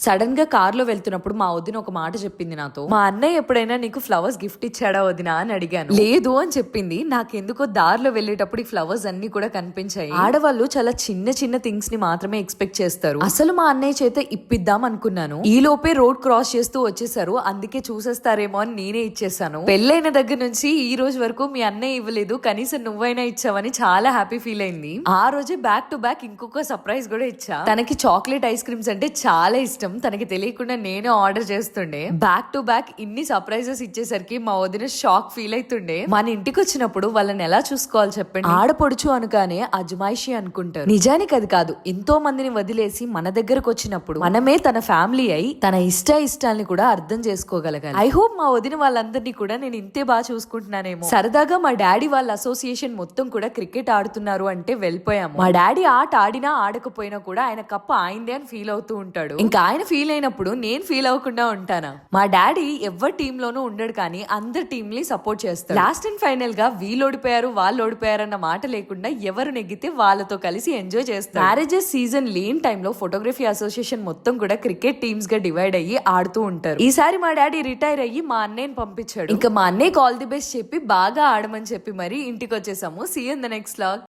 Sudden గా car లో వెళ్తున్నప్పుడు మా వదిన ఒక మాట చెప్పింది నాతో. మా అన్నయ్య ఎప్పుడైనా నీకు ఫ్లవర్స్ గిఫ్ట్ ఇచ్చాడా వదినా అని అడిగాను. లేదు అని చెప్పింది. నాకెందుకో దారిలో వెళ్లేటప్పుడు ఈ ఫ్లవర్స్ అన్ని కూడా కనిపించాయి. ఆడవాళ్ళు చాలా చిన్న చిన్న థింగ్స్ ని మాత్రమే ఎక్స్పెక్ట్ చేస్తారు. అసలు మా అన్నయ్య చేత ఇప్పిద్దాం అనుకున్నాను. ఈ లోపే రోడ్ క్రాస్ చేస్తూ వచ్చేసారు. అందుకే చూసేస్తారేమో అని నేనే ఇచ్చేసాను. పెళ్ళైన దగ్గర నుంచి ఈ రోజు వరకు మీ అన్నయ్య ఇవ్వలేదు, కనీసం నువ్వైనా ఇచ్చావని చాలా హ్యాపీ ఫీల్ అయింది. ఆ రోజే బ్యాక్ టు బ్యాక్ ఇంకొక సర్ప్రైజ్ కూడా ఇచ్చా. తనకి చాక్లెట్ ఐస్ క్రీమ్స్ అంటే చాలా ఇష్టం. తనకి తెలియకుండా నేనే ఆర్డర్ చేస్తుండే. బ్యాక్ టు బ్యాక్ ఇన్ని సర్ప్రైజెస్ ఇచ్చేసరికి మా వదిన షాక్ ఫీల్ అవుతుండే. మన ఇంటికి వచ్చినప్పుడు వాళ్ళని ఎలా చూసుకోవాలి చెప్పండి. ఆడపడుచు అనుగానే అజమాయిషి అనుకుంటారు. నిజానికి అది కాదు. ఎంతో మందిని వదిలేసి మన దగ్గరకు వచ్చినప్పుడు మనమే తన ఫ్యామిలీ అయి తన ఇష్టాల్ని కూడా అర్థం చేసుకోగలగాలి. ఐ హోప్ మా వదిన వాళ్ళందరినీ కూడా నేను ఇంతే బాగా చూసుకుంటున్నానేమో. సరదాగా మా డాడీ వాళ్ళ అసోసియేషన్ మొత్తం కూడా క్రికెట్ ఆడుతున్నారు అంటే వెళ్ళిపోయాము. మా డాడీ ఆట ఆడినా ఆడకపోయినా కూడా ఆయన కప్ప ఆయిందే అని ఫీల్ అవుతూ ఉంటాడు. ఇంకా ఆయన ఫీల్ అయినప్పుడు నేను ఫీల్ అవ్వకుండా ఉంటానా? మా డాడీ ఎవరి టీమ్ లోనూ ఉండడు, కానీ అందరి టీమ్ ని సపోర్ట్ చేస్తారు. లాస్ట్ అండ్ ఫైనల్ గా వీళ్ళు ఓడిపోయారు వాళ్ళు ఓడిపోయారు అన్న మాట లేకుండా ఎవరు నెగ్గితే వాళ్ళతో కలిసి ఎంజాయ్ చేస్తారు. మ్యారేజెస్ సీజన్ లేని టైంలో ఫోటోగ్రఫీ అసోసియేషన్ మొత్తం కూడా క్రికెట్ టీమ్స్ గా డివైడ్ అయ్యి ఆడుతూ ఉంటారు. ఈసారి మా డాడీ రిటైర్ అయ్యి మా అన్నయ్యని పంపించాడు. ఇంకా మా అన్నయ్యకి ఆల్ ది బెస్ట్ చెప్పి బాగా ఆడమని చెప్పి మరి ఇంటికి వచ్చేసాము. See you in the next vlog.